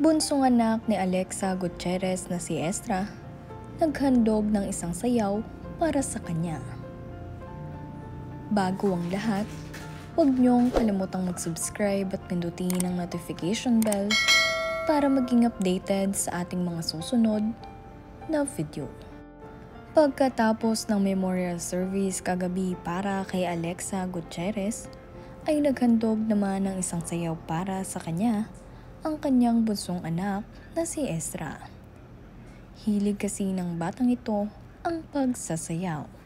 Bunsong anak ni Alexa Gutierrez na si Estra, naghandog ng isang sayaw para sa kanya. Bago ang lahat, huwag niyong kalimutang mag-subscribe at pindutin ang notification bell para maging updated sa ating mga susunod na video. Pagkatapos ng memorial service kagabi para kay Alexa Gutierrez, ay naghandog naman ng isang sayaw para sa kanya ang kanyang bunsong anak na si Estra. Hilig kasi ng batang ito ang pagsasayaw.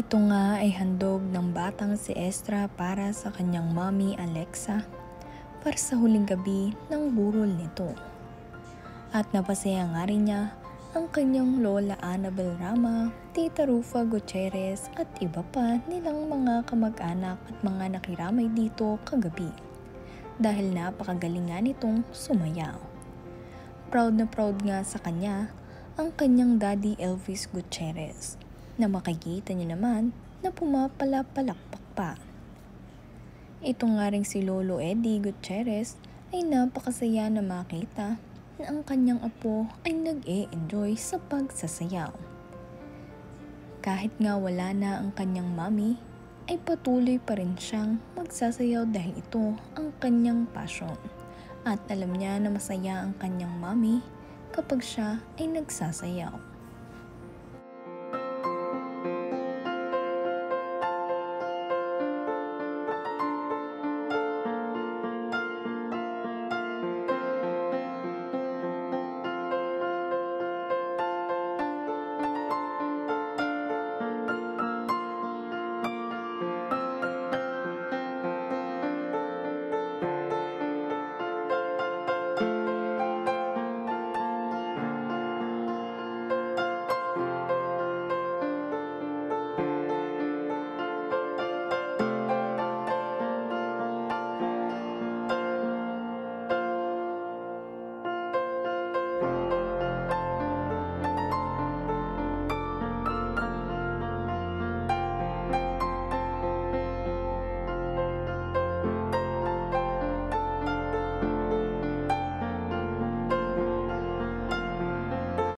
Ito nga ay handog ng batang si Estra para sa kanyang mommy Alexa para sa huling gabi ng burol nito. At napasaya nga rin niya ang kanyang lola Annabel Rama, tita Rufa Gutierrez at iba pa nilang mga kamag-anak at mga nakiramay dito kagabi dahil napakagaling nga nitong sumayaw. Proud na proud nga sa kanya ang kanyang daddy Elvis Gutierrez na makikita niyo naman na pumapalapalakpak pa. Ito nga rin si Lolo Eddie Gutierrez ay napakasaya na makita na ang kanyang apo ay nag-e-enjoy sa pagsasayaw. Kahit nga wala na ang kanyang mommy, ay patuloy pa rin siyang magsasayaw dahil ito ang kanyang passion. At alam niya na masaya ang kanyang mommy kapag siya ay nagsasayaw.